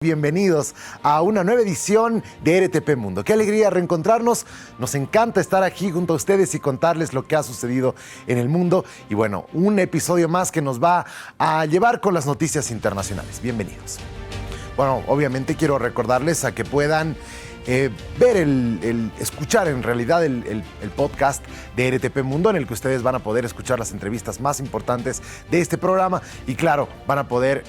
Bienvenidos a una nueva edición de RTP Mundo. Qué alegría reencontrarnos. Nos encanta estar aquí junto a ustedes y contarles lo que ha sucedido en el mundo. Y bueno, un episodio más que nos va a llevar con las noticias internacionales. Bienvenidos. Bueno, obviamente quiero recordarles a que puedan ver escuchar en realidad el podcast de RTP Mundo, en el que ustedes van a poder escuchar las entrevistas más importantes de este programa y claro, van a poder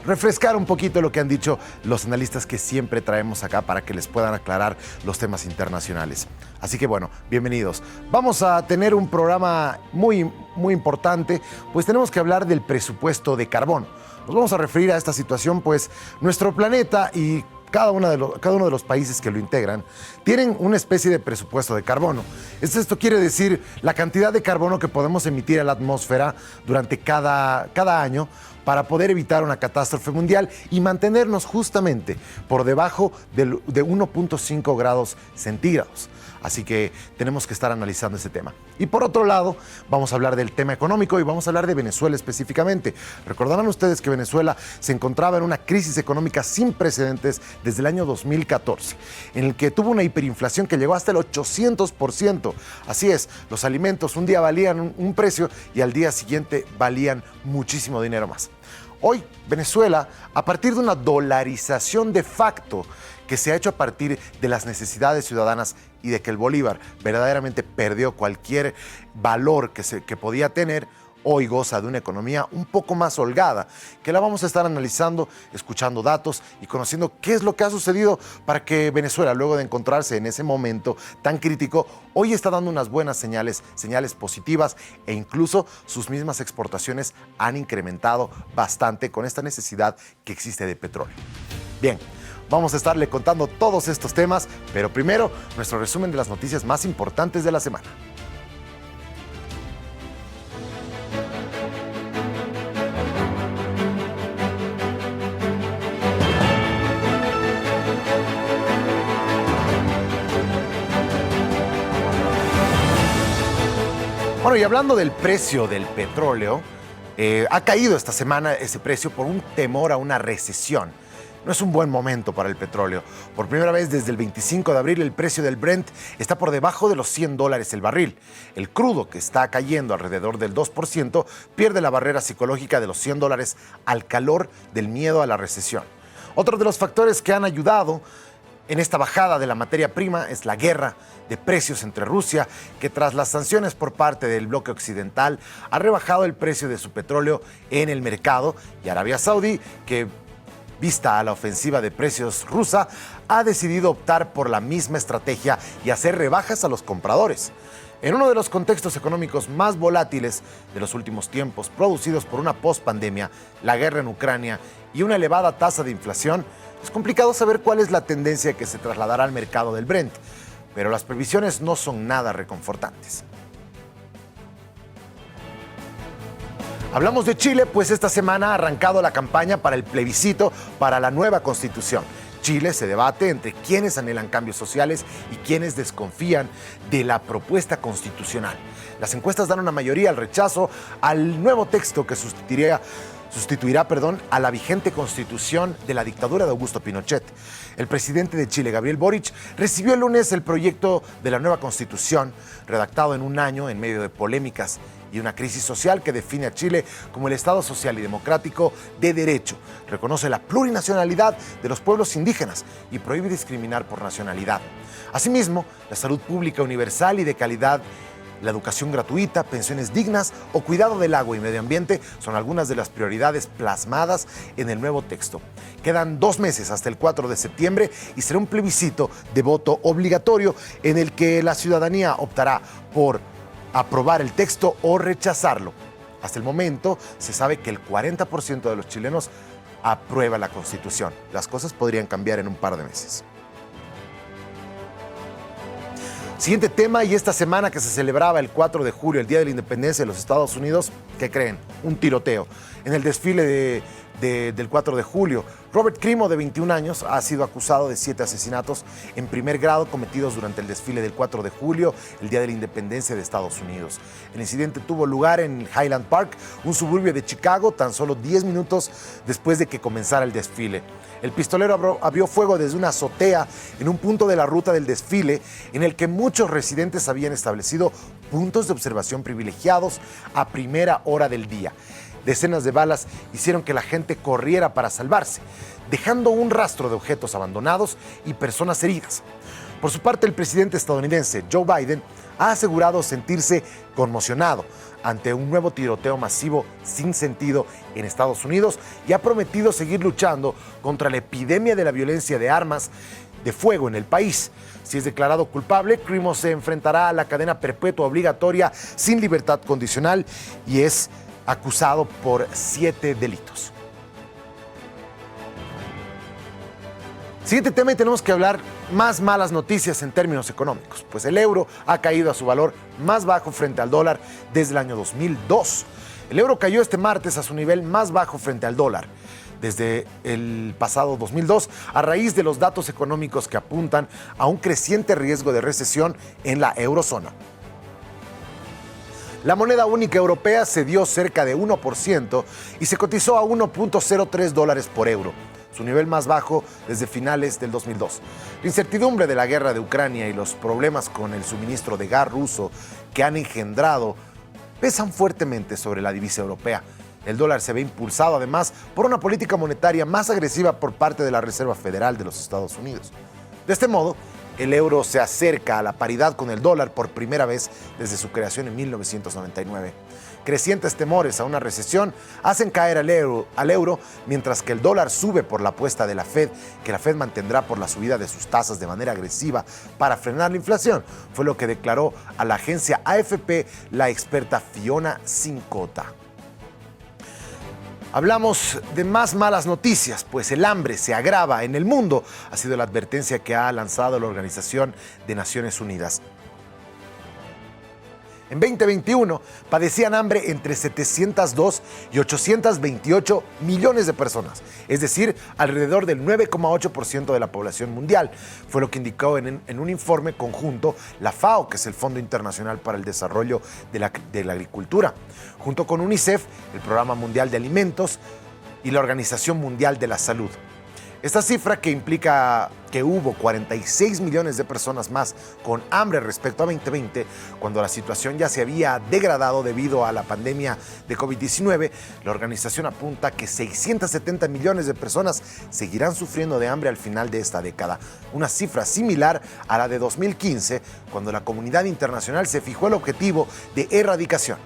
refrescar un poquito lo que han dicho los analistas que siempre traemos acá para que les puedan aclarar los temas internacionales. Así que bueno, bienvenidos. Vamos a tener un programa muy importante, pues tenemos que hablar del presupuesto de carbono. Nos vamos a referir a esta situación, pues nuestro planeta y cada uno de los países que lo integran tienen una especie de presupuesto de carbono. Esto quiere decir la cantidad de carbono que podemos emitir a la atmósfera durante cada año para poder evitar una catástrofe mundial y mantenernos justamente por debajo de 1.5 grados centígrados. Así que tenemos que estar analizando ese tema. Y por otro lado, vamos a hablar del tema económico y vamos a hablar de Venezuela específicamente. Recordarán ustedes que Venezuela se encontraba en una crisis económica sin precedentes desde el año 2014, en el que tuvo una hiperinflación que llegó hasta el 800%. Así es, los alimentos un día valían un precio y al día siguiente valían muchísimo dinero más. Hoy, Venezuela, a partir de una dolarización de facto que se ha hecho a partir de las necesidades ciudadanas y de que el bolívar verdaderamente perdió cualquier valor que podía tener, hoy goza de una economía un poco más holgada, que la vamos a estar analizando, escuchando datos y conociendo qué es lo que ha sucedido para que Venezuela, luego de encontrarse en ese momento tan crítico, hoy está dando unas buenas señales positivas e incluso sus mismas exportaciones han incrementado bastante con esta necesidad que existe de petróleo. Bien. Vamos a estarle contando todos estos temas, pero primero, nuestro resumen de las noticias más importantes de la semana. Bueno, y hablando del precio del petróleo, ha caído esta semana ese precio por un temor a una recesión. No es un buen momento para el petróleo. Por primera vez desde el 25 de abril, el precio del Brent está por debajo de los $100 el barril. El crudo, que está cayendo alrededor del 2%, pierde la barrera psicológica de los $100 al calor del miedo a la recesión. Otro de los factores que han ayudado en esta bajada de la materia prima es la guerra de precios entre Rusia, que tras las sanciones por parte del bloque occidental ha rebajado el precio de su petróleo en el mercado, y Arabia Saudí, que vista a la ofensiva de precios rusa, ha decidido optar por la misma estrategia y hacer rebajas a los compradores. En uno de los contextos económicos más volátiles de los últimos tiempos, producidos por una pospandemia, la guerra en Ucrania y una elevada tasa de inflación, es complicado saber cuál es la tendencia que se trasladará al mercado del Brent, pero las previsiones no son nada reconfortantes. Hablamos de Chile, pues esta semana ha arrancado la campaña para el plebiscito para la nueva Constitución. Chile se debate entre quienes anhelan cambios sociales y quienes desconfían de la propuesta constitucional. Las encuestas dan una mayoría al rechazo al nuevo texto que sustituirá a la vigente constitución de la dictadura de Augusto Pinochet. El presidente de Chile, Gabriel Boric, recibió el lunes el proyecto de la nueva constitución, redactado en un año en medio de polémicas y una crisis social que define a Chile como el Estado social y democrático de derecho. Reconoce la plurinacionalidad de los pueblos indígenas y prohíbe discriminar por nacionalidad. Asimismo, la salud pública universal y de calidad, la educación gratuita, pensiones dignas o cuidado del agua y medio ambiente son algunas de las prioridades plasmadas en el nuevo texto. Quedan 2 meses hasta el 4 de septiembre y será un plebiscito de voto obligatorio en el que la ciudadanía optará por aprobar el texto o rechazarlo. Hasta el momento se sabe que el 40% de los chilenos aprueba la Constitución. Las cosas podrían cambiar en un par de meses. Siguiente tema, y esta semana que se celebraba el 4 de julio, el Día de la Independencia de los Estados Unidos, ¿qué creen? Un tiroteo. En el desfile del 4 de julio. Robert Crimo, de 21 años, ha sido acusado de 7 asesinatos en primer grado cometidos durante el desfile del 4 de julio, el Día de la Independencia de Estados Unidos. El incidente tuvo lugar en Highland Park, un suburbio de Chicago, tan solo 10 minutos después de que comenzara el desfile. El pistolero abrió fuego desde una azotea en un punto de la ruta del desfile en el que muchos residentes habían establecido puntos de observación privilegiados a primera hora del día. Decenas de balas hicieron que la gente corriera para salvarse, dejando un rastro de objetos abandonados y personas heridas. Por su parte, el presidente estadounidense Joe Biden ha asegurado sentirse conmocionado ante un nuevo tiroteo masivo sin sentido en Estados Unidos y ha prometido seguir luchando contra la epidemia de la violencia de armas de fuego en el país. Si es declarado culpable, Crimo se enfrentará a la cadena perpetua obligatoria sin libertad condicional y es acusado por 7 delitos. Siguiente tema, y tenemos que hablar más malas noticias en términos económicos, pues el euro ha caído a su valor más bajo frente al dólar desde el año 2002. El euro cayó este martes a su nivel más bajo frente al dólar desde el pasado 2002, a raíz de los datos económicos que apuntan a un creciente riesgo de recesión en la eurozona. La moneda única europea cedió cerca de 1% y se cotizó a 1.03 dólares por euro, su nivel más bajo desde finales del 2002. La incertidumbre de la guerra de Ucrania y los problemas con el suministro de gas ruso que han engendrado pesan fuertemente sobre la divisa europea. El dólar se ve impulsado además por una política monetaria más agresiva por parte de la Reserva Federal de los Estados Unidos. De este modo, el euro se acerca a la paridad con el dólar por primera vez desde su creación en 1999. Crecientes temores a una recesión hacen caer al euro, mientras que el dólar sube por la apuesta de la Fed, que la Fed mantendrá por la subida de sus tasas de manera agresiva para frenar la inflación. Fue lo que declaró a la agencia AFP la experta Fiona Cincotta. Hablamos de más malas noticias, pues el hambre se agrava en el mundo, ha sido la advertencia que ha lanzado la Organización de Naciones Unidas. En 2021 padecían hambre entre 702 y 828 millones de personas, es decir, alrededor del 9,8% de la población mundial. Fue lo que indicó en un informe conjunto la FAO, que es el Fondo Internacional para el Desarrollo de la Agricultura, junto con UNICEF, el Programa Mundial de Alimentos y la Organización Mundial de la Salud. Esta cifra, que implica que hubo 46 millones de personas más con hambre respecto a 2020, cuando la situación ya se había degradado debido a la pandemia de COVID-19, la organización apunta que 670 millones de personas seguirán sufriendo de hambre al final de esta década, una cifra similar a la de 2015, cuando la comunidad internacional se fijó el objetivo de erradicación.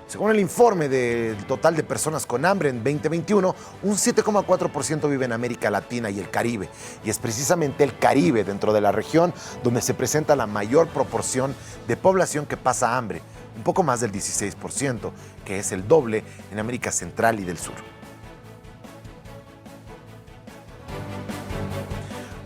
Según el informe del total de personas con hambre en 2021, un 7,4% vive en América Latina y el Caribe. Y es precisamente el Caribe, dentro de la región, donde se presenta la mayor proporción de población que pasa hambre, un poco más del 16%, que es el doble en América Central y del Sur.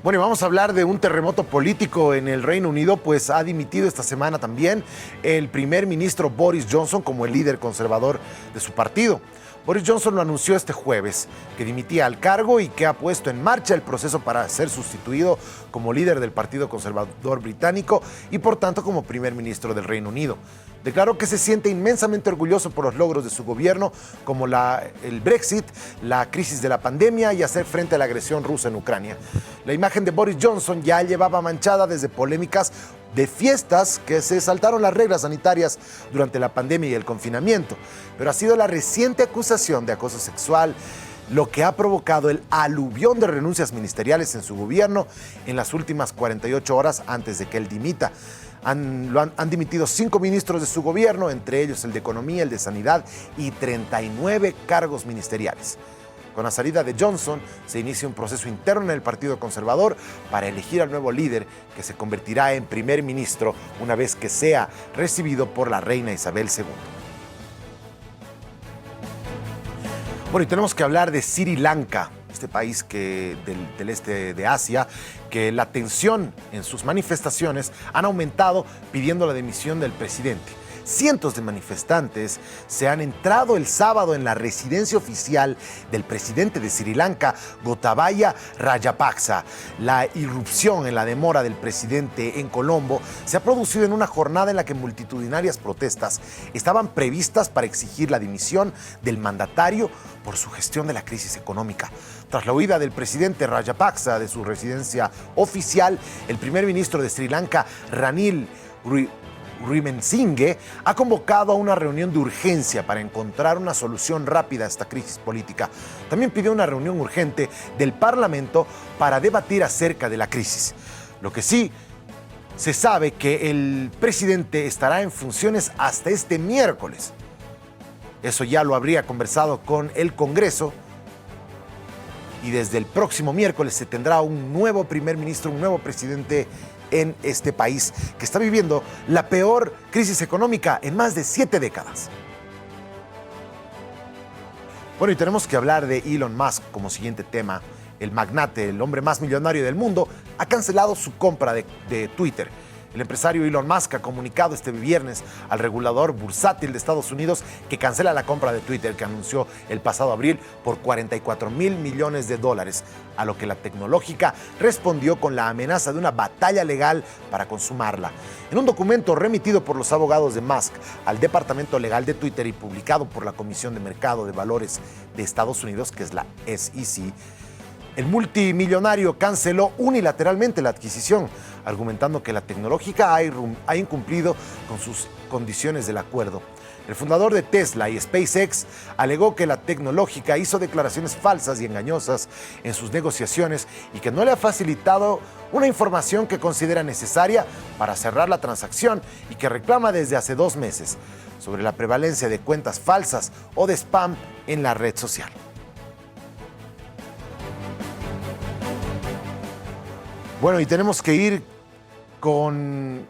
Bueno, y vamos a hablar de un terremoto político en el Reino Unido, pues ha dimitido esta semana también el primer ministro Boris Johnson como el líder conservador de su partido. Boris Johnson lo anunció este jueves, que dimitía al cargo y que ha puesto en marcha el proceso para ser sustituido como líder del Partido Conservador Británico y por tanto como primer ministro del Reino Unido. Declaró que se siente inmensamente orgulloso por los logros de su gobierno, como el Brexit, la crisis de la pandemia y hacer frente a la agresión rusa en Ucrania. La imagen de Boris Johnson ya llevaba manchada desde polémicas de fiestas que se saltaron las reglas sanitarias durante la pandemia y el confinamiento, pero ha sido la reciente acusación de acoso sexual lo que ha provocado el aluvión de renuncias ministeriales en su gobierno en las últimas 48 horas antes de que él dimita. Han dimitido 5 ministros de su gobierno, entre ellos el de Economía, el de Sanidad y 39 cargos ministeriales. Con la salida de Johnson, se inicia un proceso interno en el Partido Conservador para elegir al nuevo líder, que se convertirá en primer ministro una vez que sea recibido por la reina Isabel II. Bueno, y tenemos que hablar de Sri Lanka, este país del este de Asia, que la tensión en sus manifestaciones han aumentado pidiendo la dimisión del presidente. cientos de manifestantes se han entrado el sábado en la residencia oficial del presidente de Sri Lanka, Gotabaya Rajapaksa. La irrupción en la demora del presidente en Colombo se ha producido en una jornada en la que multitudinarias protestas estaban previstas para exigir la dimisión del mandatario por su gestión de la crisis económica. Tras la huida del presidente Rajapaksa de su residencia oficial, el primer ministro de Sri Lanka, Ranil Wickremesinghe, ha convocado a una reunión de urgencia para encontrar una solución rápida a esta crisis política. También pidió una reunión urgente del Parlamento para debatir acerca de la crisis. Lo que sí se sabe que el presidente estará en funciones hasta este miércoles. Eso ya lo habría conversado con el Congreso. Y desde el próximo miércoles se tendrá un nuevo primer ministro, un nuevo presidente en este país que está viviendo la peor crisis económica en más de 7 décadas. Bueno, y tenemos que hablar de Elon Musk como siguiente tema. El magnate, el hombre más millonario del mundo, ha cancelado su compra de Twitter. El empresario Elon Musk ha comunicado este viernes al regulador bursátil de Estados Unidos que cancela la compra de Twitter que anunció el pasado abril por $44 mil millones, a lo que la tecnológica respondió con la amenaza de una batalla legal para consumarla. En un documento remitido por los abogados de Musk al Departamento Legal de Twitter y publicado por la Comisión de Mercado de Valores de Estados Unidos, que es la SEC, el multimillonario canceló unilateralmente la adquisición, argumentando que la tecnológica ha incumplido con sus condiciones del acuerdo. El fundador de Tesla y SpaceX alegó que la tecnológica hizo declaraciones falsas y engañosas en sus negociaciones y que no le ha facilitado una información que considera necesaria para cerrar la transacción y que reclama desde hace 2 meses sobre la prevalencia de cuentas falsas o de spam en la red social. Bueno, y tenemos que ir con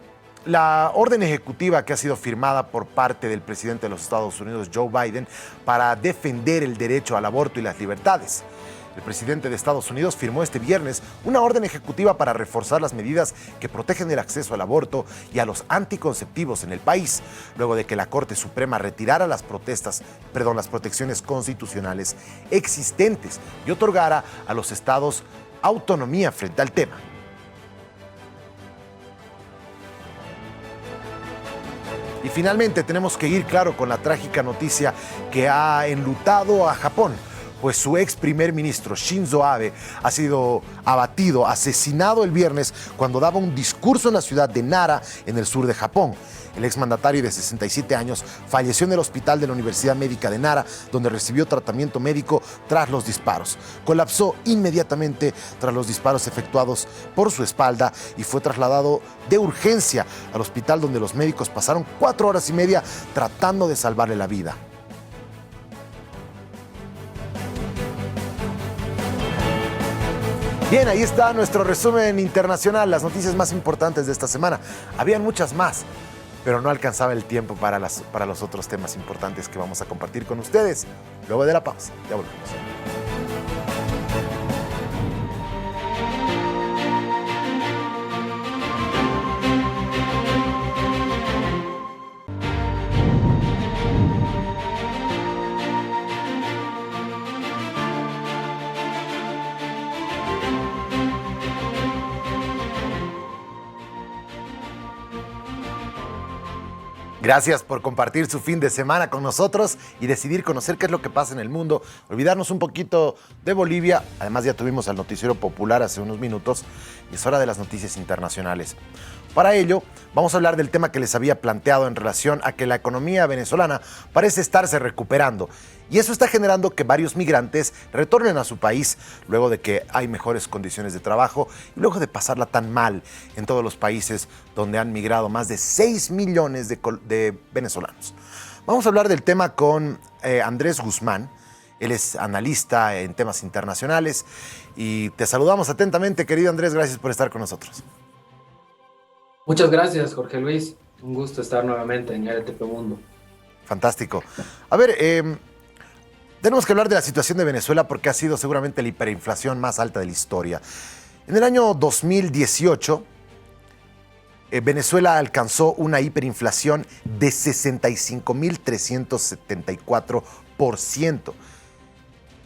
la orden ejecutiva que ha sido firmada por parte del presidente de los Estados Unidos, Joe Biden, para defender el derecho al aborto y las libertades. El presidente de Estados Unidos firmó este viernes una orden ejecutiva para reforzar las medidas que protegen el acceso al aborto y a los anticonceptivos en el país, luego de que la Corte Suprema retirara las protecciones constitucionales existentes y otorgara a los estados autonomía frente al tema. Y finalmente tenemos que ir, claro, con la trágica noticia que ha enlutado a Japón, pues su ex primer ministro Shinzo Abe ha sido abatido, asesinado el viernes cuando daba un discurso en la ciudad de Nara, en el sur de Japón. El exmandatario de 67 años falleció en el hospital de la Universidad Médica de Nara, donde recibió tratamiento médico tras los disparos. Colapsó inmediatamente tras los disparos efectuados por su espalda y fue trasladado de urgencia al hospital, donde los médicos pasaron 4 horas y media tratando de salvarle la vida. Bien, ahí está nuestro resumen internacional, las noticias más importantes de esta semana. Habían muchas más, pero no alcanzaba el tiempo para los otros temas importantes que vamos a compartir con ustedes. Luego de la pausa, ya volvemos. Gracias por compartir su fin de semana con nosotros y decidir conocer qué es lo que pasa en el mundo, olvidarnos un poquito de Bolivia. Además, ya tuvimos al Noticiero Popular hace unos minutos y es hora de las noticias internacionales. Para ello, vamos a hablar del tema que les había planteado en relación a que la economía venezolana parece estarse recuperando. Y eso está generando que varios migrantes retornen a su país luego de que hay mejores condiciones de trabajo y luego de pasarla tan mal en todos los países donde han migrado más de 6 millones de venezolanos. Vamos a hablar del tema con Andrés Guzmán. Él es analista en temas internacionales y te saludamos atentamente, querido Andrés. Gracias por estar con nosotros. Muchas gracias, Jorge Luis. Un gusto estar nuevamente en RTP Mundo. Fantástico. A ver, tenemos que hablar de la situación de Venezuela porque ha sido seguramente la hiperinflación más alta de la historia. En el año 2018, Venezuela alcanzó una hiperinflación de 65.374%.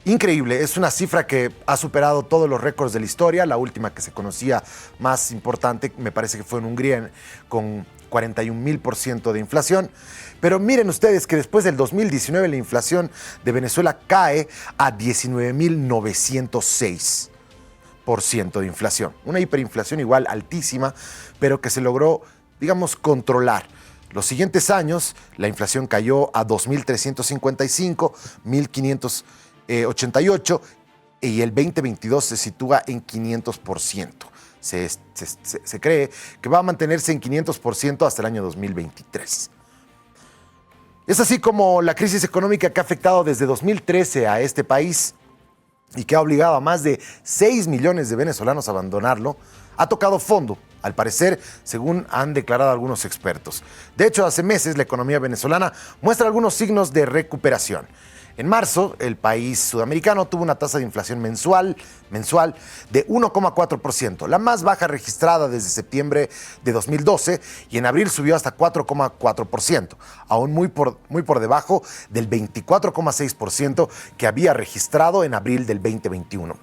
Increíble, es una cifra que ha superado todos los récords de la historia. La última que se conocía más importante me parece que fue en Hungría con 41.000% de inflación. Pero miren ustedes que después del 2019 la inflación de Venezuela cae a 19.906% de inflación. Una hiperinflación igual altísima, pero que se logró, digamos, controlar. Los siguientes años la inflación cayó a 2.355, 1.588 y el 2022 se sitúa en 500%. Se cree que va a mantenerse en 500% hasta el año 2023. Es así como la crisis económica que ha afectado desde 2013 a este país y que ha obligado a más de 6 millones de venezolanos a abandonarlo, ha tocado fondo, al parecer, según han declarado algunos expertos. De hecho, hace meses la economía venezolana muestra algunos signos de recuperación. En marzo, el país sudamericano tuvo una tasa de inflación mensual de 1,4%, la más baja registrada desde septiembre de 2012, y en abril subió hasta 4,4%, aún muy por debajo del 24,6% que había registrado en abril del 2021.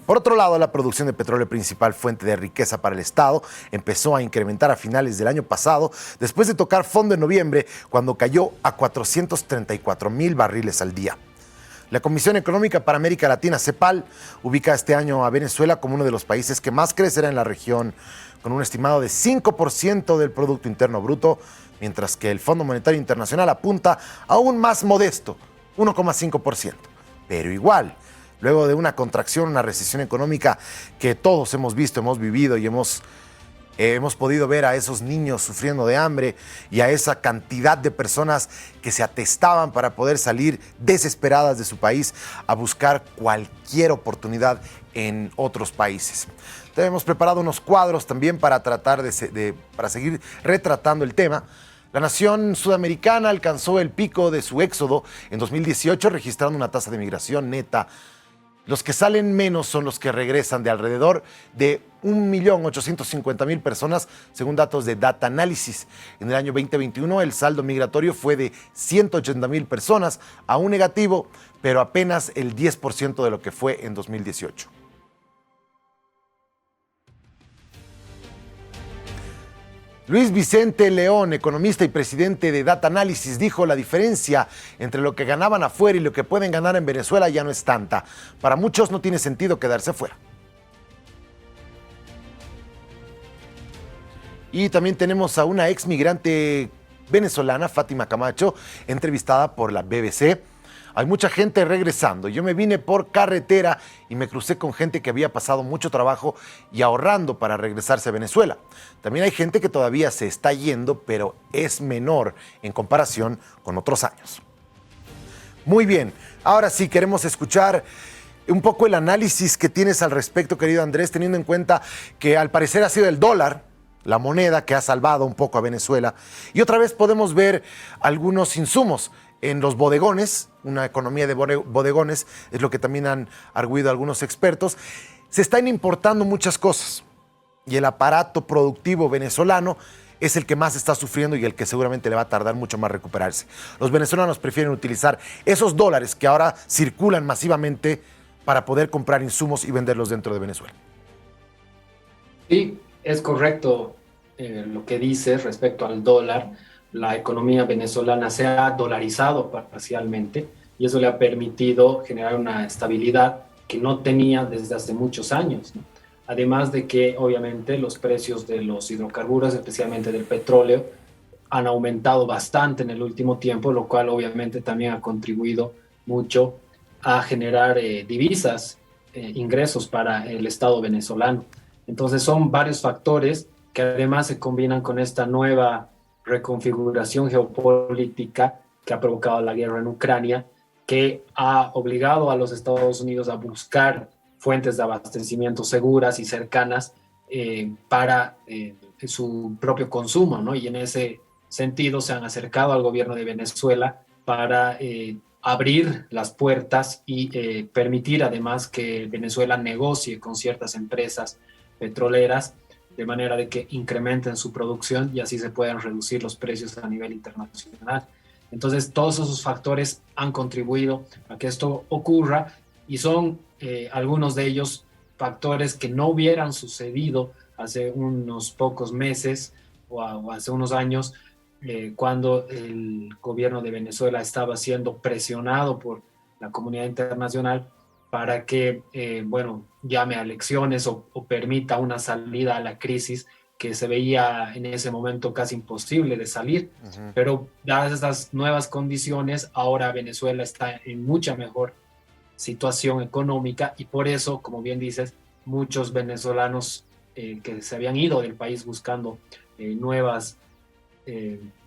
Por otro lado, la producción de petróleo, principal fuente de riqueza para el Estado, empezó a incrementar a finales del año pasado, después de tocar fondo en noviembre, cuando cayó a 434,000 barriles al día. La Comisión Económica para América Latina, CEPAL, ubica este año a Venezuela como uno de los países que más crecerá en la región, con un estimado de 5% del Producto Interno Bruto, mientras que el Fondo Monetario Internacional apunta a un más modesto, 1,5%. Pero igual, luego de una contracción, una recesión económica que todos hemos visto, hemos vivido y hemos podido ver a esos niños sufriendo de hambre y a esa cantidad de personas que se atestaban para poder salir desesperadas de su país a buscar cualquier oportunidad en otros países. Entonces, hemos preparado unos cuadros también para tratar para seguir retratando el tema. La nación sudamericana alcanzó el pico de su éxodo en 2018, registrando una tasa de migración neta. Los que salen menos son los que regresan, de alrededor de 1.850.000 personas, según datos de Data Analysis. En el año 2021, el saldo migratorio fue de 180.000 personas, aún negativo, pero apenas el 10% de lo que fue en 2018. Luis Vicente León, economista y presidente de Data Analysis, dijo: la diferencia entre lo que ganaban afuera y lo que pueden ganar en Venezuela ya no es tanta. Para muchos no tiene sentido quedarse afuera. Y también tenemos a una ex migrante venezolana, Fátima Camacho, entrevistada por la BBC. Hay mucha gente regresando. Yo me vine por carretera y me crucé con gente que había pasado mucho trabajo y ahorrando para regresarse a Venezuela. También hay gente que todavía se está yendo, pero es menor en comparación con otros años. Muy bien, ahora sí queremos escuchar un poco el análisis que tienes al respecto, querido Andrés, teniendo en cuenta que al parecer ha sido el dólar la moneda que ha salvado un poco a Venezuela. Y otra vez podemos ver algunos insumos en los bodegones, una economía de bodegones, es lo que también han arguido algunos expertos. Se están importando muchas cosas y el aparato productivo venezolano es el que más está sufriendo y el que seguramente le va a tardar mucho más recuperarse. Los venezolanos prefieren utilizar esos dólares que ahora circulan masivamente para poder comprar insumos y venderlos dentro de Venezuela. Sí, es correcto lo que dices respecto al dólar. La economía venezolana se ha dolarizado parcialmente y eso le ha permitido generar una estabilidad que no tenía desde hace muchos años, ¿no? Además de que obviamente los precios de los hidrocarburos, especialmente del petróleo, han aumentado bastante en el último tiempo, lo cual obviamente también ha contribuido mucho a generar divisas, ingresos para el Estado venezolano. Entonces son varios factores que además se combinan con esta nueva reconfiguración geopolítica que ha provocado la guerra en Ucrania, que ha obligado a los Estados Unidos a buscar fuentes de abastecimiento seguras y cercanas para su propio consumo, ¿no? Y en ese sentido se han acercado al gobierno de Venezuela para abrir las puertas y permitir además que Venezuela negocie con ciertas empresas petroleras de manera de que incrementen su producción y así se puedan reducir los precios a nivel internacional. Entonces, todos esos factores han contribuido a que esto ocurra y son algunos de ellos factores que no hubieran sucedido hace unos pocos meses o hace unos años, cuando el gobierno de Venezuela estaba siendo presionado por la comunidad internacional para que, bueno, llame a elecciones o permita una salida a la crisis que se veía en ese momento casi imposible de salir. Pero dadas estas nuevas condiciones, ahora Venezuela está en mucha mejor situación económica y por eso, como bien dices, muchos venezolanos que se habían ido del país buscando nuevas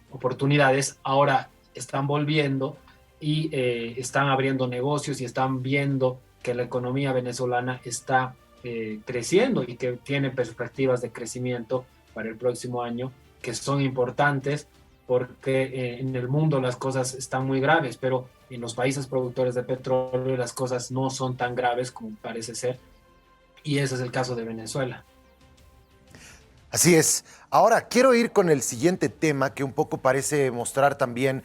oportunidades, ahora están volviendo y están abriendo negocios y están viendo que la economía venezolana está creciendo y que tiene perspectivas de crecimiento para el próximo año que son importantes porque en el mundo las cosas están muy graves, pero en los países productores de petróleo las cosas no son tan graves como parece ser, y ese es el caso de Venezuela. Así es. Ahora quiero ir con el siguiente tema que un poco parece mostrar también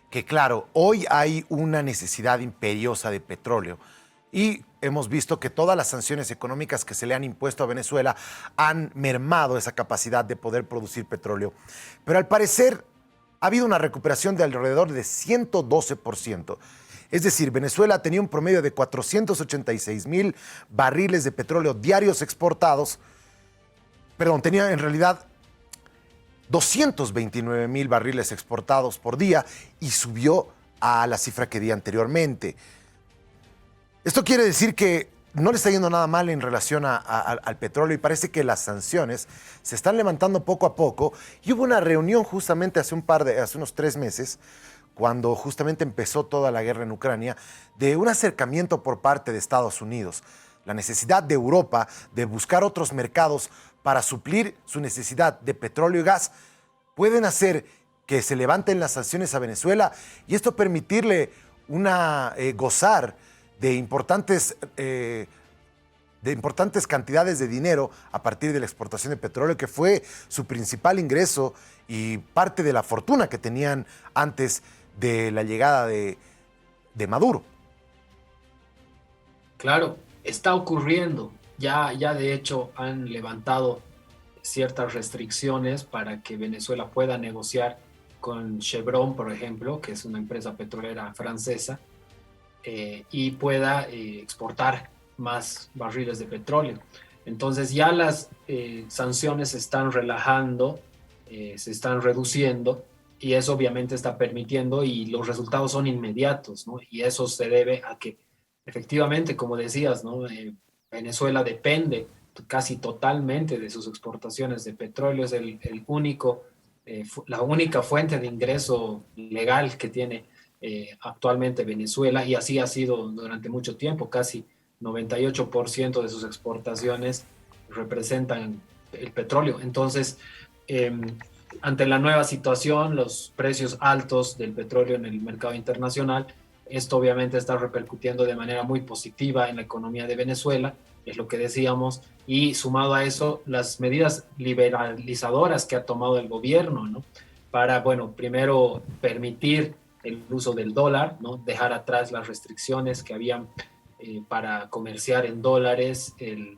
que, claro, hoy hay una necesidad imperiosa de petróleo y hemos visto que todas las sanciones económicas que se le han impuesto a Venezuela han mermado esa capacidad de poder producir petróleo. Pero al parecer ha habido una recuperación de alrededor de 112%. Es decir, Venezuela tenía un promedio de 486,000 barriles de petróleo diarios exportados. Perdón, tenía en realidad 229,000 barriles exportados por día y subió a la cifra que di anteriormente. Esto quiere decir que no le está yendo nada mal en relación al petróleo y parece que las sanciones se están levantando poco a poco. Y hubo una reunión justamente hace unos 3 meses, cuando justamente empezó toda la guerra en Ucrania, de un acercamiento por parte de Estados Unidos. La necesidad de Europa de buscar otros mercados para suplir su necesidad de petróleo y gas pueden hacer que se levanten las sanciones a Venezuela y esto permitirle gozar de importantes cantidades de dinero a partir de la exportación de petróleo, que fue su principal ingreso y parte de la fortuna que tenían antes de la llegada de Maduro. Claro, está ocurriendo. Ya de hecho han levantado ciertas restricciones para que Venezuela pueda negociar con Chevron, por ejemplo, que es una empresa petrolera francesa, y pueda exportar más barriles de petróleo. Entonces ya las sanciones se están relajando, se están reduciendo y eso obviamente está permitiendo y los resultados son inmediatos, ¿no? Y eso se debe a que efectivamente, como decías, ¿no? Venezuela depende casi totalmente de sus exportaciones de petróleo, es la única fuente de ingreso legal que tiene actualmente Venezuela y así ha sido durante mucho tiempo. Casi 98% de sus exportaciones representan el petróleo. Entonces, ante la nueva situación, los precios altos del petróleo en el mercado internacional, esto obviamente está repercutiendo de manera muy positiva en la economía de Venezuela, es lo que decíamos, y sumado a eso, las medidas liberalizadoras que ha tomado el gobierno, ¿no? Para, bueno, primero permitir el uso del dólar, ¿no? Dejar atrás las restricciones que habían para comerciar en dólares, el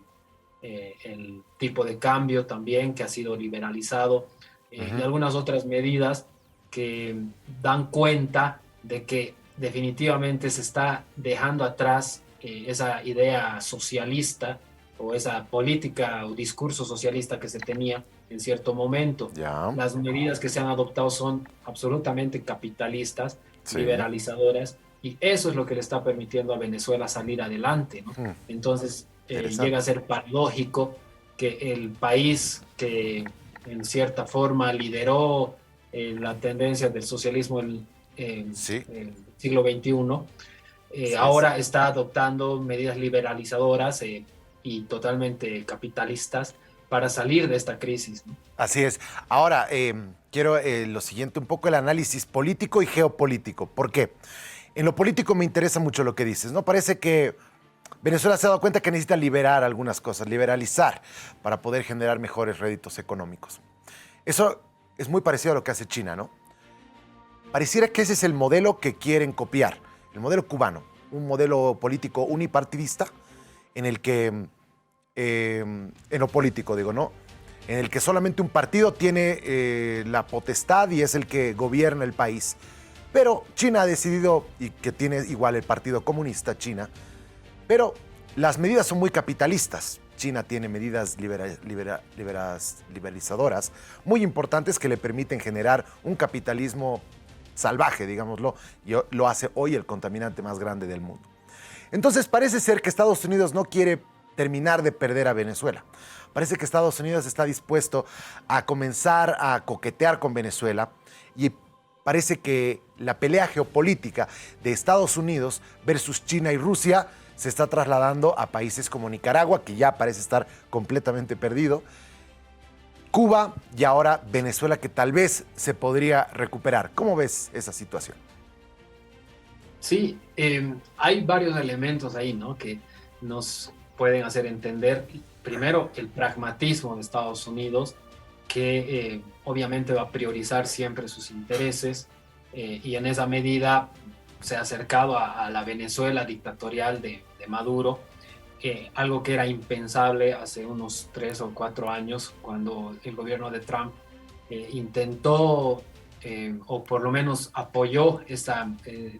tipo de cambio también que ha sido liberalizado, y algunas otras medidas que dan cuenta de que definitivamente se está dejando atrás esa idea socialista o esa política o discurso socialista que se tenía en cierto momento. Ya. Las medidas que se han adoptado son absolutamente capitalistas, Sí. liberalizadoras, y eso es lo que le está permitiendo a Venezuela salir adelante, ¿no? Entonces llega a ser paradójico que el país que en cierta forma lideró la tendencia del socialismo en el siglo XXI, ahora está adoptando medidas liberalizadoras y totalmente capitalistas para salir de esta crisis, ¿no? Así es. Ahora, quiero lo siguiente, un poco el análisis político y geopolítico. ¿Por qué? En lo político me interesa mucho lo que dices, ¿no? Parece que Venezuela se ha dado cuenta que necesita liberar algunas cosas, liberalizar, para poder generar mejores réditos económicos. Eso es muy parecido a lo que hace China, ¿no? Pareciera que ese es el modelo que quieren copiar, el modelo cubano, un modelo político unipartidista en el que, en lo político digo, ¿no? En el que solamente un partido tiene la potestad y es el que gobierna el país. Pero China ha decidido, y que tiene igual el Partido Comunista China, pero las medidas son muy capitalistas. China tiene medidas liberalizadoras muy importantes que le permiten generar un capitalismo salvaje, digámoslo, y lo hace hoy el contaminante más grande del mundo. Entonces parece ser que Estados Unidos no quiere terminar de perder a Venezuela. Parece que Estados Unidos está dispuesto a comenzar a coquetear con Venezuela y parece que la pelea geopolítica de Estados Unidos versus China y Rusia se está trasladando a países como Nicaragua, que ya parece estar completamente perdido, Cuba y ahora Venezuela, que tal vez se podría recuperar. ¿Cómo ves esa situación? Sí, hay varios elementos ahí, ¿no? Que nos pueden hacer entender, primero, el pragmatismo de Estados Unidos, que obviamente va a priorizar siempre sus intereses y en esa medida se ha acercado a la Venezuela dictatorial de Maduro, algo que era impensable hace unos 3 o 4 años, cuando el gobierno de Trump intentó o por lo menos apoyó esa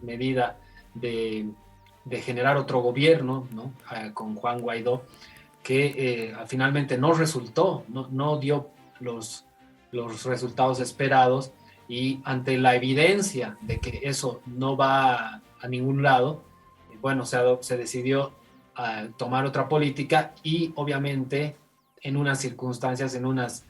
medida de generar otro gobierno, ¿no? Con Juan Guaidó, que finalmente no resultó, no dio los resultados esperados, y ante la evidencia de que eso no va a ningún lado, bueno, se decidió tomar otra política y obviamente en unas circunstancias, en unas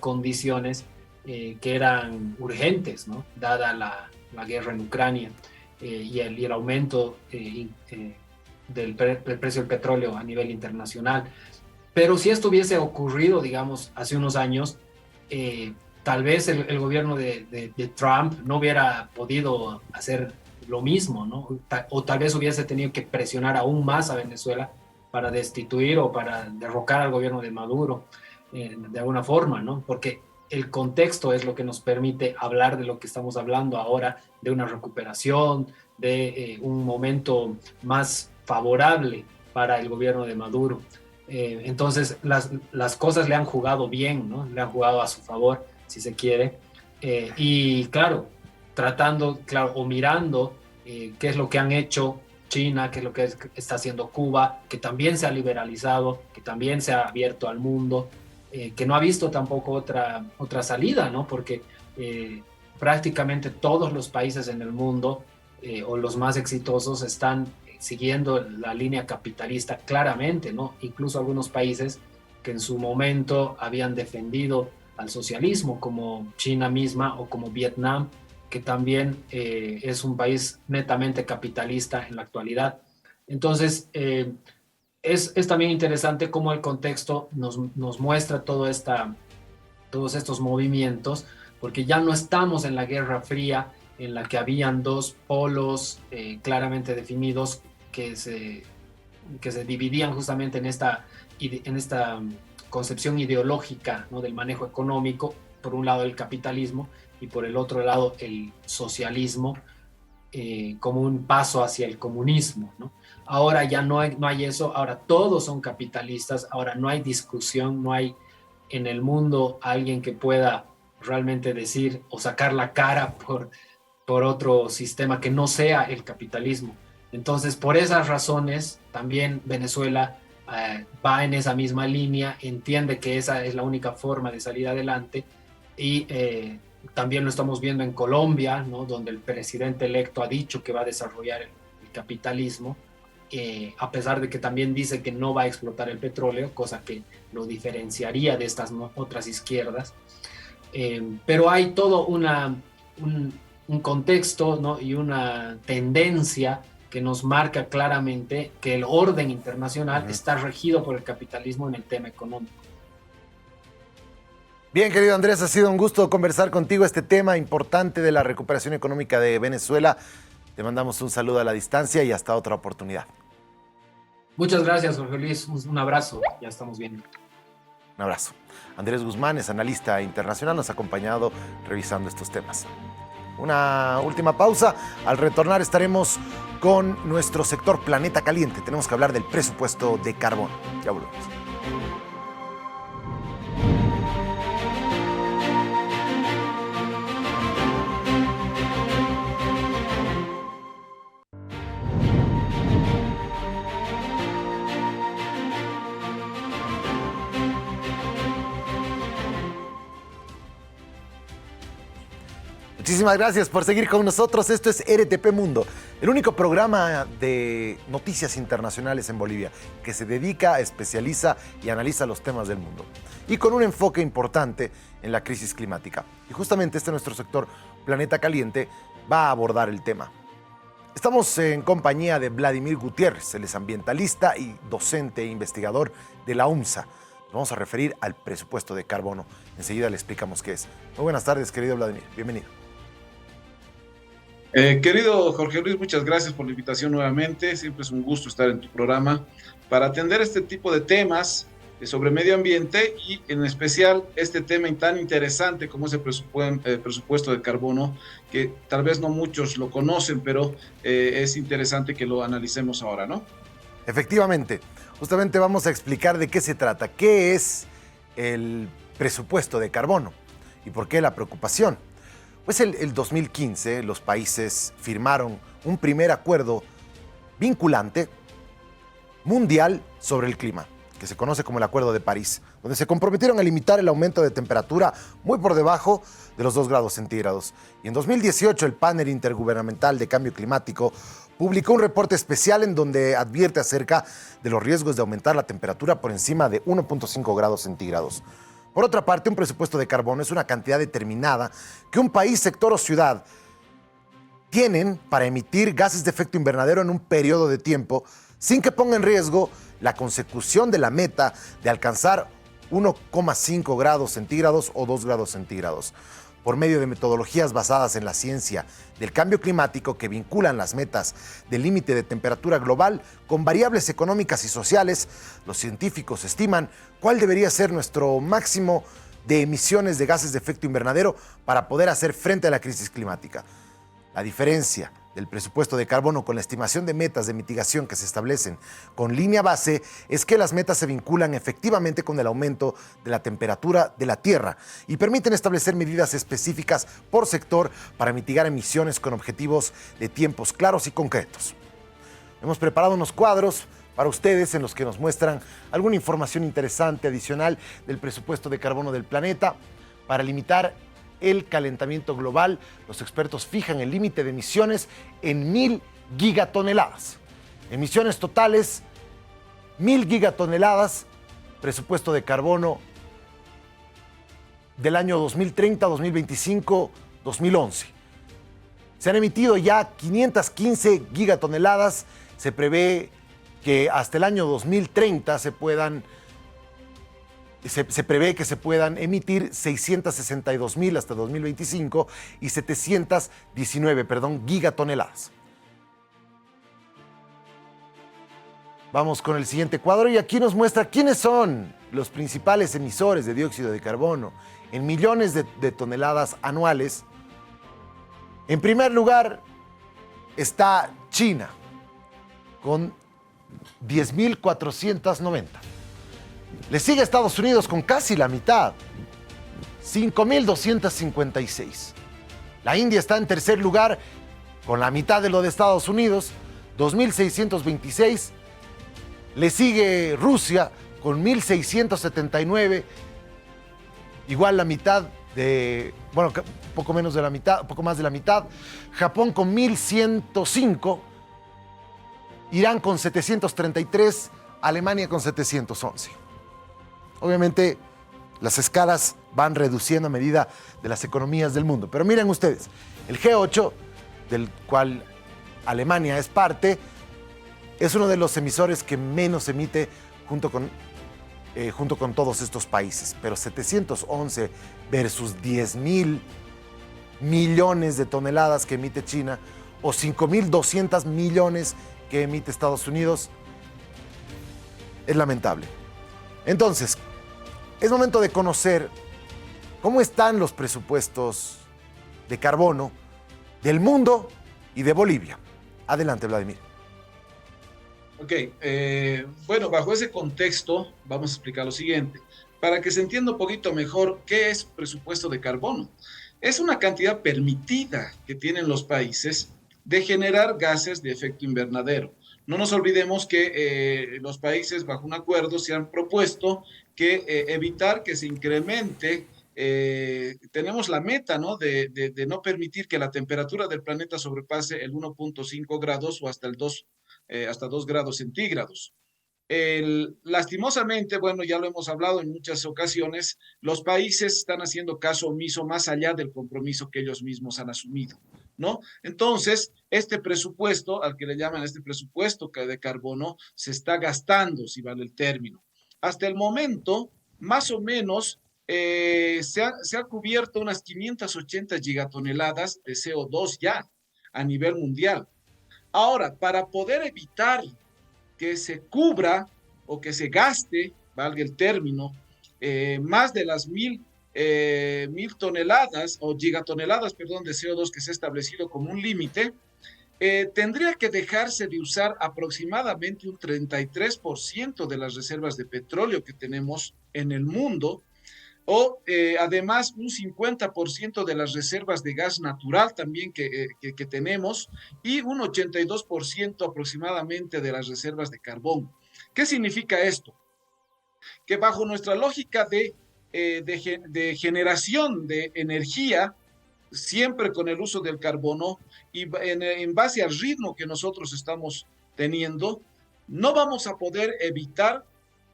condiciones que eran urgentes, ¿no? Dada la guerra en Ucrania y el aumento del precio del petróleo a nivel internacional. Pero si esto hubiese ocurrido, digamos, hace unos años, tal vez el gobierno de Trump no hubiera podido hacer lo mismo, ¿no? O tal vez hubiese tenido que presionar aún más a Venezuela para destituir o para derrocar al gobierno de Maduro, de alguna forma, ¿no? Porque el contexto es lo que nos permite hablar de lo que estamos hablando ahora, de una recuperación, de un momento más favorable para el gobierno de Maduro. Entonces, las cosas le han jugado bien, ¿no? Le han jugado a su favor, si se quiere. Y claro, tratando, claro, o mirando qué es lo que han hecho China, qué es lo que está haciendo Cuba, que también se ha liberalizado, que también se ha abierto al mundo, que no ha visto tampoco otra salida, ¿no? Porque prácticamente todos los países en el mundo, o los más exitosos, están siguiendo la línea capitalista claramente, ¿no? Incluso algunos países que en su momento habían defendido al socialismo, como China misma o como Vietnam, que también es un país netamente capitalista en la actualidad. Entonces, es también interesante cómo el contexto nos muestra todos estos movimientos, porque ya no estamos en la Guerra Fría, en la que habían dos polos claramente definidos que se dividían justamente en esta concepción ideológica, ¿no? Del manejo económico, por un lado el capitalismo y por el otro lado el socialismo, como un paso hacia el comunismo, ¿no? Ahora ya no hay eso, ahora todos son capitalistas, ahora no hay discusión, no hay en el mundo alguien que pueda realmente decir o sacar la cara por otro sistema que no sea el capitalismo. Entonces, por esas razones, también Venezuela va en esa misma línea, entiende que esa es la única forma de salir adelante, y también lo estamos viendo en Colombia, ¿no? Donde el presidente electo ha dicho que va a desarrollar el capitalismo, a pesar de que también dice que no va a explotar el petróleo, cosa que lo diferenciaría de estas otras izquierdas. Pero hay todo un contexto, ¿no? Y una tendencia que nos marca claramente que el orden internacional está regido por el capitalismo en el tema económico. Bien, querido Andrés, ha sido un gusto conversar contigo este tema importante de la recuperación económica de Venezuela. Te mandamos un saludo a la distancia y hasta otra oportunidad. Muchas gracias, Jorge Luis. Un abrazo. Ya estamos bien. Un abrazo. Andrés Guzmán es analista internacional, nos ha acompañado revisando estos temas. Una última pausa. Al retornar estaremos con nuestro sector Planeta Caliente. Tenemos que hablar del presupuesto de carbono. Ya volvemos. Muchísimas gracias por seguir con nosotros. Esto es RTP Mundo, el único programa de noticias internacionales en Bolivia que se dedica, especializa y analiza los temas del mundo. Y con un enfoque importante en la crisis climática. Y justamente nuestro sector Planeta Caliente va a abordar el tema. Estamos en compañía de Vladimir Gutiérrez, él es ambientalista y docente e investigador de la UMSA. Nos vamos a referir al presupuesto de carbono. Enseguida le explicamos qué es. Muy buenas tardes, querido Vladimir. Bienvenido. Querido Jorge Luis, muchas gracias por la invitación nuevamente. Siempre es un gusto estar en tu programa para atender este tipo de temas sobre medio ambiente y en especial este tema tan interesante como es el presupuesto de carbono, que tal vez no muchos lo conocen, pero es interesante que lo analicemos ahora, ¿no? Efectivamente, justamente vamos a explicar de qué se trata, qué es el presupuesto de carbono y por qué la preocupación. Pues el 2015 los países firmaron un primer acuerdo vinculante mundial sobre el clima, que se conoce como el Acuerdo de París, donde se comprometieron a limitar el aumento de temperatura muy por debajo de los 2 grados centígrados. Y en 2018 el Panel Intergubernamental de Cambio Climático publicó un reporte especial en donde advierte acerca de los riesgos de aumentar la temperatura por encima de 1.5 grados centígrados. Por otra parte, un presupuesto de carbono es una cantidad determinada que un país, sector o ciudad tienen para emitir gases de efecto invernadero en un periodo de tiempo sin que ponga en riesgo la consecución de la meta de alcanzar 1,5 grados centígrados o 2 grados centígrados. Por medio de metodologías basadas en la ciencia del cambio climático que vinculan las metas del límite de temperatura global con variables económicas y sociales, los científicos estiman cuál debería ser nuestro máximo de emisiones de gases de efecto invernadero para poder hacer frente a la crisis climática. La diferencia del presupuesto de carbono con la estimación de metas de mitigación que se establecen con línea base es que las metas se vinculan efectivamente con el aumento de la temperatura de la Tierra y permiten establecer medidas específicas por sector para mitigar emisiones con objetivos de tiempos claros y concretos. Hemos preparado unos cuadros para ustedes en los que nos muestran alguna información interesante adicional del presupuesto de carbono del planeta. Para limitar el calentamiento global, los expertos fijan el límite de emisiones en 1000 gigatoneladas. Emisiones totales, 1000 gigatoneladas, presupuesto de carbono del año 2030, 2025, 2011. Se han emitido ya 515 gigatoneladas. Se prevé que hasta el año 2030 se prevé que se puedan emitir 662,000 hasta 2025 y 719, gigatoneladas. Vamos con el siguiente cuadro y aquí nos muestra quiénes son los principales emisores de dióxido de carbono en millones de toneladas anuales. En primer lugar está China con 10,490. Le sigue Estados Unidos con casi la mitad, 5,256. La India está en tercer lugar con la mitad de lo de Estados Unidos, 2,626. Le sigue Rusia con 1,679, igual la mitad de, poco menos de la mitad, poco más de la mitad. Japón con 1,105, Irán con 733, Alemania con 711. Obviamente, las escalas van reduciendo a medida de las economías del mundo. Pero miren ustedes, el G8, del cual Alemania es parte, es uno de los emisores que menos emite junto con todos estos países. Pero 711 versus 10,000 millones de toneladas que emite China o 5,200 millones que emite Estados Unidos, Es lamentable. Entonces, es momento de conocer cómo están los presupuestos de carbono del mundo y de Bolivia. Adelante, Vladimir. Ok, bueno, bajo ese contexto vamos a explicar lo siguiente. Para que se entienda un poquito mejor qué es presupuesto de carbono. Es una cantidad permitida que tienen los países de generar gases de efecto invernadero. No nos olvidemos que los países bajo un acuerdo se han propuesto que evitar que se incremente, tenemos la meta, ¿no? De no permitir que la temperatura del planeta sobrepase el 1.5 grados o hasta 2 grados centígrados. Lastimosamente, bueno, ya lo hemos hablado en muchas ocasiones, los países están haciendo caso omiso más allá del compromiso que ellos mismos han asumido, ¿no? Entonces, este presupuesto, al que le llaman este presupuesto de carbono, se está gastando, si vale el término. Hasta el momento, más o menos, se ha cubierto unas 580 gigatoneladas de CO2 ya a nivel mundial. Ahora, para poder evitar que se cubra o que se gaste, valga el término, más de las mil toneladas o gigatoneladas, perdón, de CO2 que se ha establecido como un límite, tendría que dejarse de usar aproximadamente un 33% de las reservas de petróleo que tenemos en el mundo, o además un 50% de las reservas de gas natural también que tenemos, y un 82% aproximadamente de las reservas de carbón. ¿Qué significa esto? Que bajo nuestra lógica de generación de energía, siempre con el uso del carbono y en base al ritmo que nosotros estamos teniendo, no vamos a poder evitar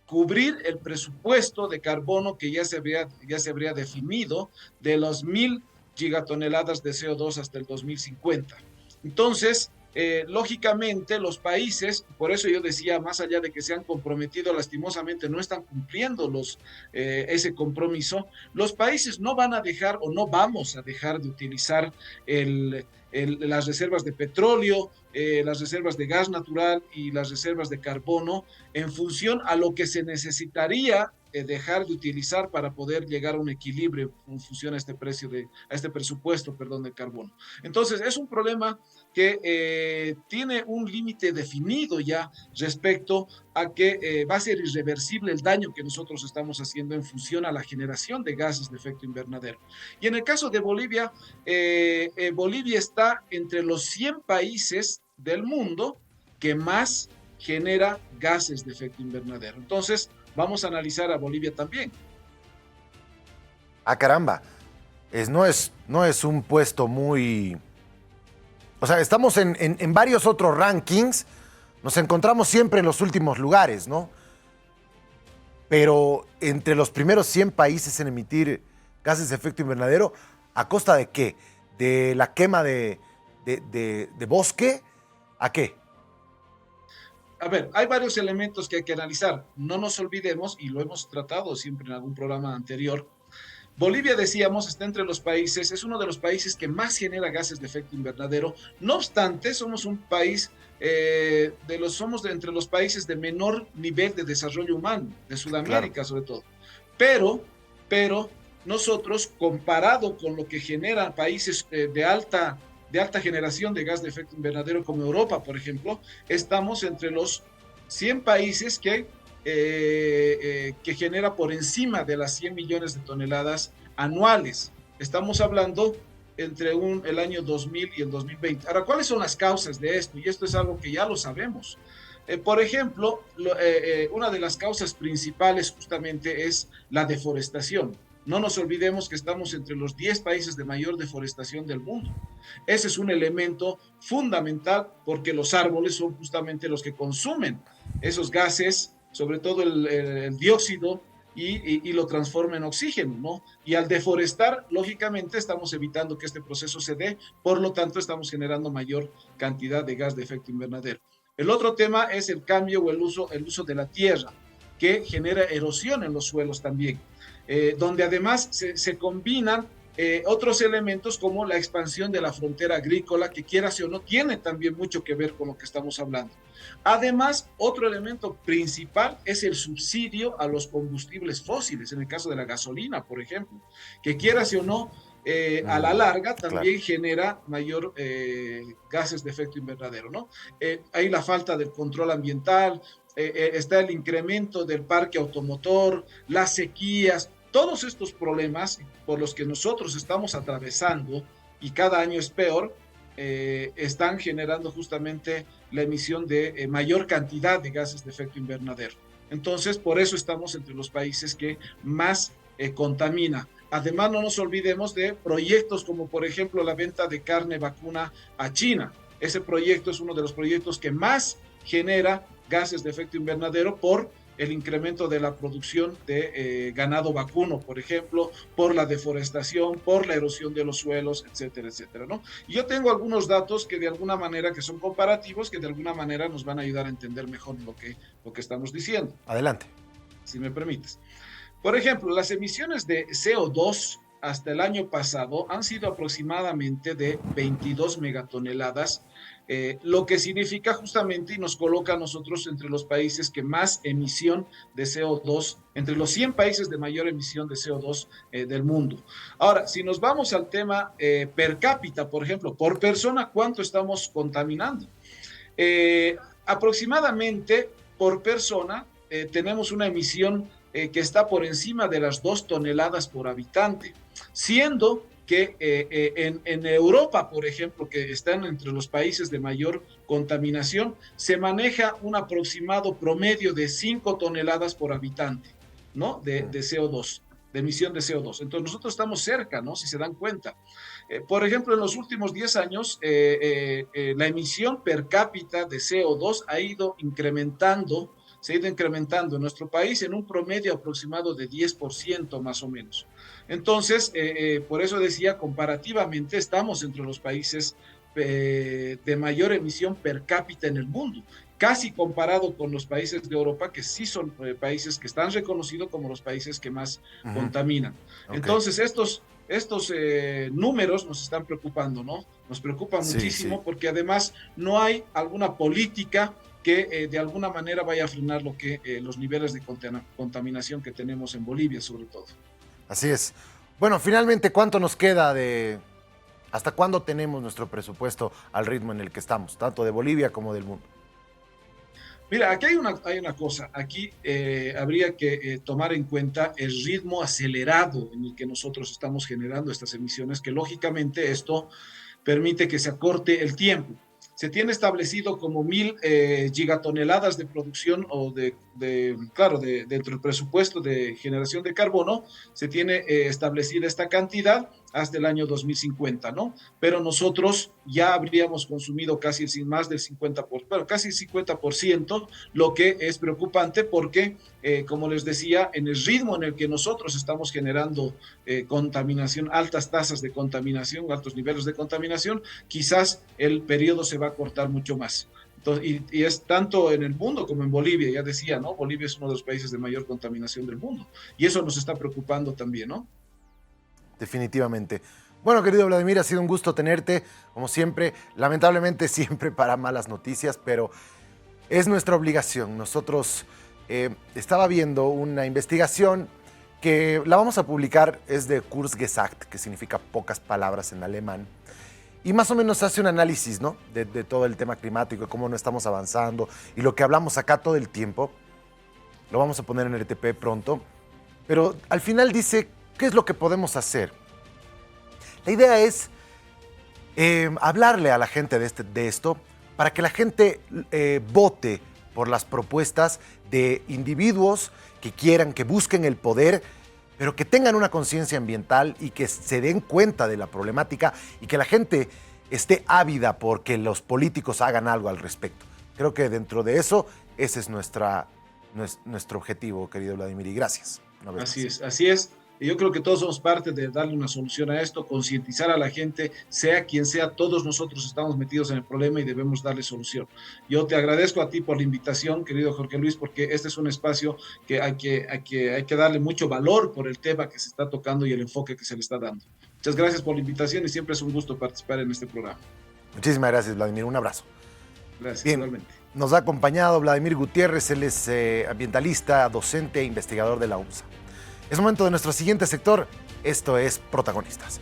cubrir el presupuesto de carbono que ya se habría definido de los 1.000 gigatoneladas de CO2 hasta el 2050. Entonces, lógicamente, los países, por eso yo decía, más allá de que se han comprometido, lastimosamente no están cumpliendo ese compromiso. Los países no van a dejar o no vamos a dejar de utilizar las reservas de petróleo, las reservas de gas natural y las reservas de carbono en función a lo que se necesitaría dejar de utilizar para poder llegar a un equilibrio en función a este presupuesto, perdón, de carbono. Entonces, es un problema que tiene un límite definido ya respecto a que va a ser irreversible el daño que nosotros estamos haciendo en función a la generación de gases de efecto invernadero. Y en el caso de Bolivia, Bolivia está entre los 100 países del mundo que más genera gases de efecto invernadero. Entonces, vamos a analizar a Bolivia también. Ah, caramba. No es un puesto muy... O sea, estamos en varios otros rankings, nos encontramos siempre en los últimos lugares, ¿no? Pero entre los primeros 100 países en emitir gases de efecto invernadero, ¿a costa de qué? ¿De la quema de bosque? ¿A qué? A ver, hay varios elementos que hay que analizar. No nos olvidemos, y lo hemos tratado siempre en algún programa anterior, Bolivia, decíamos, está entre los países, es uno de los países que más genera gases de efecto invernadero. No obstante, somos un país, somos entre los países de menor nivel de desarrollo humano, de Sudamérica, claro, sobre todo. Pero nosotros, comparado con lo que generan países de alta generación de gas de efecto invernadero como Europa, por ejemplo, estamos entre los 100 países que genera por encima de las 100 millones de toneladas anuales. Estamos hablando entre el año 2000 y el 2020. Ahora, ¿cuáles son las causas de esto? Y esto es algo que ya lo sabemos. Por ejemplo, una de las causas principales justamente es la deforestación. No nos olvidemos que estamos entre los 10 países de mayor deforestación del mundo. Ese es un elemento fundamental porque los árboles son justamente los que consumen esos gases, sobre todo el dióxido, y lo transforma en oxígeno, ¿no? Y al deforestar, lógicamente, estamos evitando que este proceso se dé, por lo tanto, estamos generando mayor cantidad de gas de efecto invernadero. El otro tema es el cambio o el uso de la tierra, que genera erosión en los suelos también, donde además se combinan otros elementos como la expansión de la frontera agrícola, que quieras o no, tiene también mucho que ver con lo que estamos hablando. Además, otro elemento principal es el subsidio a los combustibles fósiles, en el caso de la gasolina, por ejemplo, que quieras o no, a la larga también genera mayor gases de efecto invernadero, ¿no? Hay la falta del control ambiental, está el incremento del parque automotor, las sequías, todos estos problemas por los que nosotros estamos atravesando y cada año es peor, están generando justamente la emisión de mayor cantidad de gases de efecto invernadero. Entonces, por eso estamos entre los países que más contamina. Además, no nos olvidemos de proyectos como, por ejemplo, la venta de carne vacuna a China. Ese proyecto es uno de los proyectos que más genera gases de efecto invernadero por el incremento de la producción de ganado vacuno, por ejemplo, por la deforestación, por la erosión de los suelos, etcétera, etcétera, ¿no? Y yo tengo algunos datos que de alguna manera, que son comparativos, que de alguna manera nos van a ayudar a entender mejor lo que estamos diciendo. Adelante. Si me permites. Por ejemplo, las emisiones de CO2 hasta el año pasado han sido aproximadamente de 22 megatoneladas, lo que significa justamente y nos coloca a nosotros entre los países que más emisión de CO2, entre los 100 países de mayor emisión de CO2 del mundo. Ahora, si nos vamos al tema per cápita, por ejemplo, por persona, ¿cuánto estamos contaminando? Aproximadamente por persona tenemos una emisión que está por encima de las 2 toneladas por habitante, siendo que en Europa, por ejemplo, que están entre los países de mayor contaminación, se maneja un aproximado promedio de 5 toneladas por habitante, ¿no? De CO2, de emisión de CO2. Entonces nosotros estamos cerca, ¿no? Si se dan cuenta. Por ejemplo, en los últimos 10 años, la emisión per cápita de CO2 se ha ido incrementando en nuestro país en un promedio aproximado de 10% más o menos. Entonces, por eso decía, comparativamente estamos entre los países de mayor emisión per cápita en el mundo, casi comparado con los países de Europa, que sí son países que están reconocidos como los países que más contaminan. Okay. Entonces, estos números nos están preocupando, ¿no? Nos preocupa muchísimo porque además no hay alguna política que de alguna manera vaya a frenar los niveles de contaminación que tenemos en Bolivia, sobre todo. Así es. Bueno, finalmente, ¿cuánto nos queda hasta cuándo tenemos nuestro presupuesto al ritmo en el que estamos, tanto de Bolivia como del mundo? Mira, aquí hay una cosa, aquí habría que tomar en cuenta el ritmo acelerado en el que nosotros estamos generando estas emisiones, que lógicamente esto permite que se acorte el tiempo. Se tiene establecido como 1.000 gigatoneladas de producción o dentro del presupuesto de generación de carbono, se tiene establecida esta cantidad hasta el año 2050, ¿no? Pero nosotros ya habríamos consumido casi más del 50%, casi el 50%, lo que es preocupante porque, como les decía, en el ritmo en el que nosotros estamos generando contaminación, altas tasas de contaminación, altos niveles de contaminación, quizás el periodo se va a cortar mucho más. Entonces, y es tanto en el mundo como en Bolivia, ya decía, ¿no? Bolivia es uno de los países de mayor contaminación del mundo y eso nos está preocupando también, ¿no? Definitivamente. Bueno, querido Vladimir, ha sido un gusto tenerte, como siempre, lamentablemente siempre para malas noticias, pero es nuestra obligación. Nosotros estaba viendo una investigación que la vamos a publicar, es de Kurzgesagt, que significa pocas palabras en alemán, y más o menos hace un análisis, ¿no? de todo el tema climático, de cómo no estamos avanzando, y lo que hablamos acá todo el tiempo. Lo vamos a poner en el RTP pronto, pero al final dice, ¿qué es lo que podemos hacer? La idea es hablarle a la gente de esto para que la gente vote por las propuestas de individuos que quieran, que busquen el poder, pero que tengan una conciencia ambiental y que se den cuenta de la problemática y que la gente esté ávida porque los políticos hagan algo al respecto. Creo que dentro de eso, ese es nuestro objetivo, querido Vladimir, y gracias. Así es. Y yo creo que todos somos parte de darle una solución a esto, concientizar a la gente, sea quien sea, todos nosotros estamos metidos en el problema y debemos darle solución. Yo te agradezco a ti por la invitación, querido Jorge Luis, porque este es un espacio que hay que darle mucho valor por el tema que se está tocando y el enfoque que se le está dando. Muchas gracias por la invitación y siempre es un gusto participar en este programa. Muchísimas gracias, Vladimir. Un abrazo. Gracias, Bien, igualmente. nos ha acompañado Vladimir Gutiérrez, él es ambientalista, docente e investigador de la UNSA. Es momento de nuestro siguiente sector, esto es Protagonistas.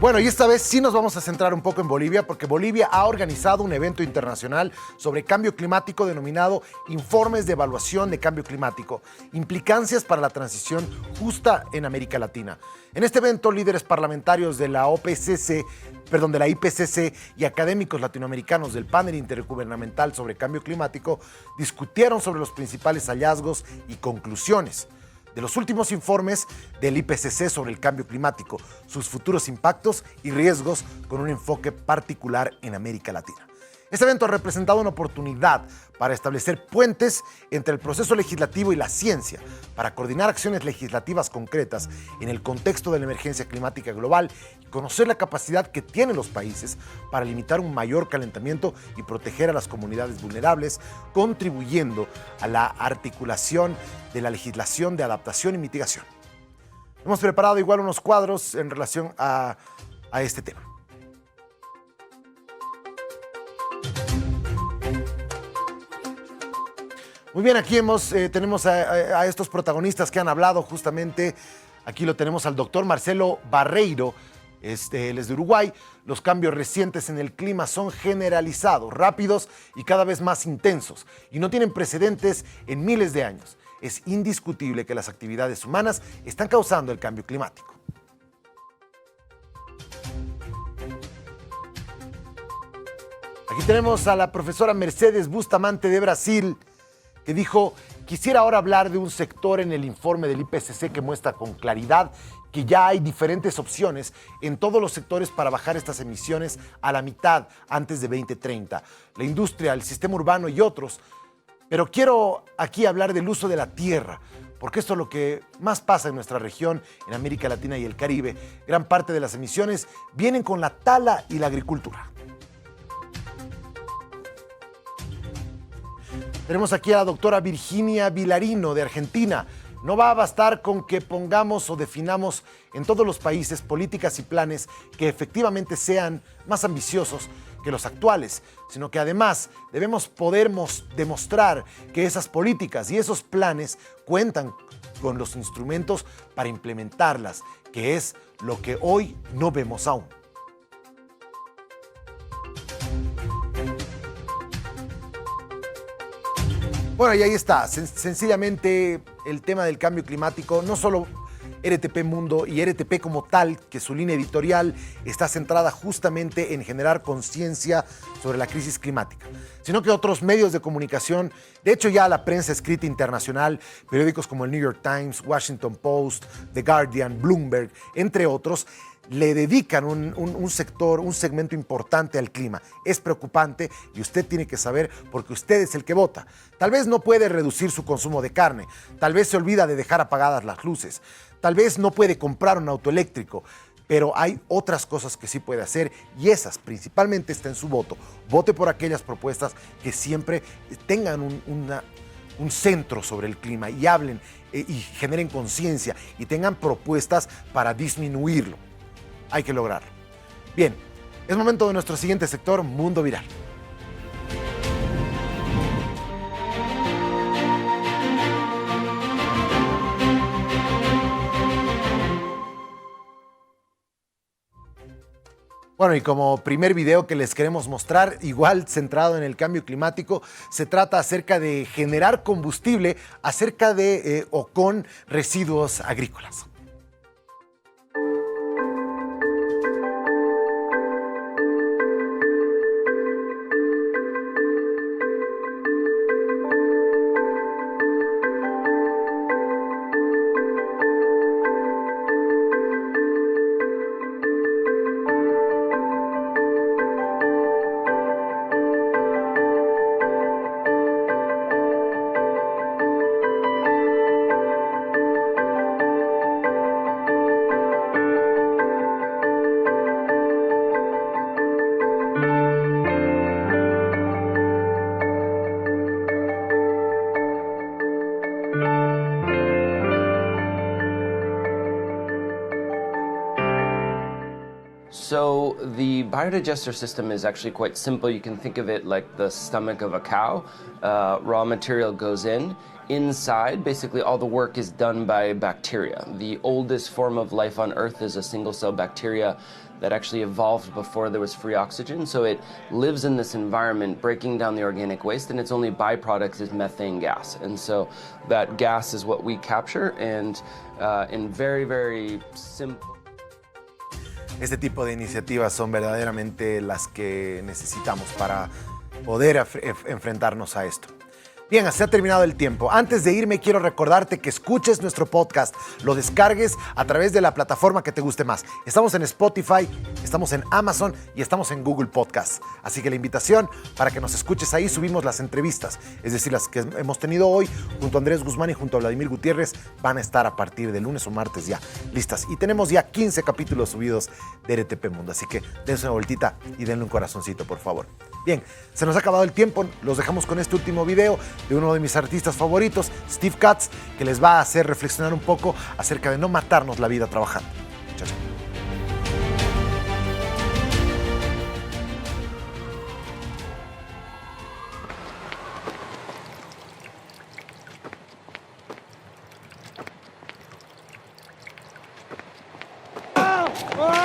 Bueno, y esta vez sí nos vamos a centrar un poco en Bolivia, porque Bolivia ha organizado un evento internacional sobre cambio climático denominado Informes de Evaluación de Cambio Climático, implicancias para la transición justa en América Latina. En este evento, líderes parlamentarios de la de la IPCC y académicos latinoamericanos del panel intergubernamental sobre cambio climático discutieron sobre los principales hallazgos y conclusiones de los últimos informes del IPCC sobre el cambio climático, sus futuros impactos y riesgos con un enfoque particular en América Latina. Este evento ha representado una oportunidad para establecer puentes entre el proceso legislativo y la ciencia, para coordinar acciones legislativas concretas en el contexto de la emergencia climática global y conocer la capacidad que tienen los países para limitar un mayor calentamiento y proteger a las comunidades vulnerables, contribuyendo a la articulación de la legislación de adaptación y mitigación. Hemos preparado igual unos cuadros en relación a este tema. Muy bien, aquí tenemos a estos protagonistas que han hablado justamente. Aquí lo tenemos al doctor Marcelo Barreiro, él es de Uruguay. Los cambios recientes en el clima son generalizados, rápidos y cada vez más intensos, y no tienen precedentes en miles de años. Es indiscutible que las actividades humanas están causando el cambio climático. Aquí tenemos a la profesora Mercedes Bustamante de Brasil, que dijo: quisiera ahora hablar de un sector en el informe del IPCC que muestra con claridad que ya hay diferentes opciones en todos los sectores para bajar estas emisiones a la mitad antes de 2030. La industria, el sistema urbano y otros. Pero quiero aquí hablar del uso de la tierra, porque esto es lo que más pasa en nuestra región, en América Latina y el Caribe. Gran parte de las emisiones vienen con la tala y la agricultura. Tenemos aquí a la doctora Virginia Vilarino de Argentina. No va a bastar con que pongamos o definamos en todos los países políticas y planes que efectivamente sean más ambiciosos que los actuales, sino que además debemos poder demostrar que esas políticas y esos planes cuentan con los instrumentos para implementarlas, que es lo que hoy no vemos aún. Bueno, y ahí está, sencillamente el tema del cambio climático, no solo RTP Mundo y RTP como tal, que su línea editorial está centrada justamente en generar conciencia sobre la crisis climática, sino que otros medios de comunicación, de hecho ya la prensa escrita internacional, periódicos como el New York Times, Washington Post, The Guardian, Bloomberg, entre otros, le dedican un segmento importante al clima. Es preocupante y usted tiene que saber, porque usted es el que vota. Tal vez no puede reducir su consumo de carne, tal vez se olvida de dejar apagadas las luces, tal vez no puede comprar un auto eléctrico, pero hay otras cosas que sí puede hacer y esas principalmente está en su voto. Vote por aquellas propuestas que siempre tengan un centro sobre el clima y hablen y generen conciencia y tengan propuestas para disminuirlo. Hay que lograrlo. Bien, es momento de nuestro siguiente sector, Mundo Viral. Bueno, y como primer video que les queremos mostrar, igual centrado en el cambio climático, se trata acerca de generar combustible acerca de o con residuos agrícolas. So the biodigester system is actually quite simple. You can think of it like the stomach of a cow. Raw material goes in. Inside, basically all the work is done by bacteria. The oldest form of life on Earth is a single-cell bacteria that actually evolved before there was free oxygen. So it lives in this environment, breaking down the organic waste, and its only byproduct is methane gas. And so that gas is what we capture, and in very, very simple... Este tipo de iniciativas son verdaderamente las que necesitamos para poder enfrentarnos a esto. Bien, se ha terminado el tiempo. Antes de irme, quiero recordarte que escuches nuestro podcast, lo descargues a través de la plataforma que te guste más. Estamos en Spotify, estamos en Amazon y estamos en Google Podcasts. Así que la invitación para que nos escuches ahí, subimos las entrevistas, es decir, las que hemos tenido hoy junto a Andrés Guzmán y junto a Vladimir Gutiérrez, van a estar a partir de lunes o martes ya listas. Y tenemos ya 15 capítulos subidos de RTP Mundo, así que dense una vueltita y denle un corazoncito, por favor. Bien, se nos ha acabado el tiempo, los dejamos con este último video de uno de mis artistas favoritos, Steve Katz, que les va a hacer reflexionar un poco acerca de no matarnos la vida trabajando. Chao, chao. Ah!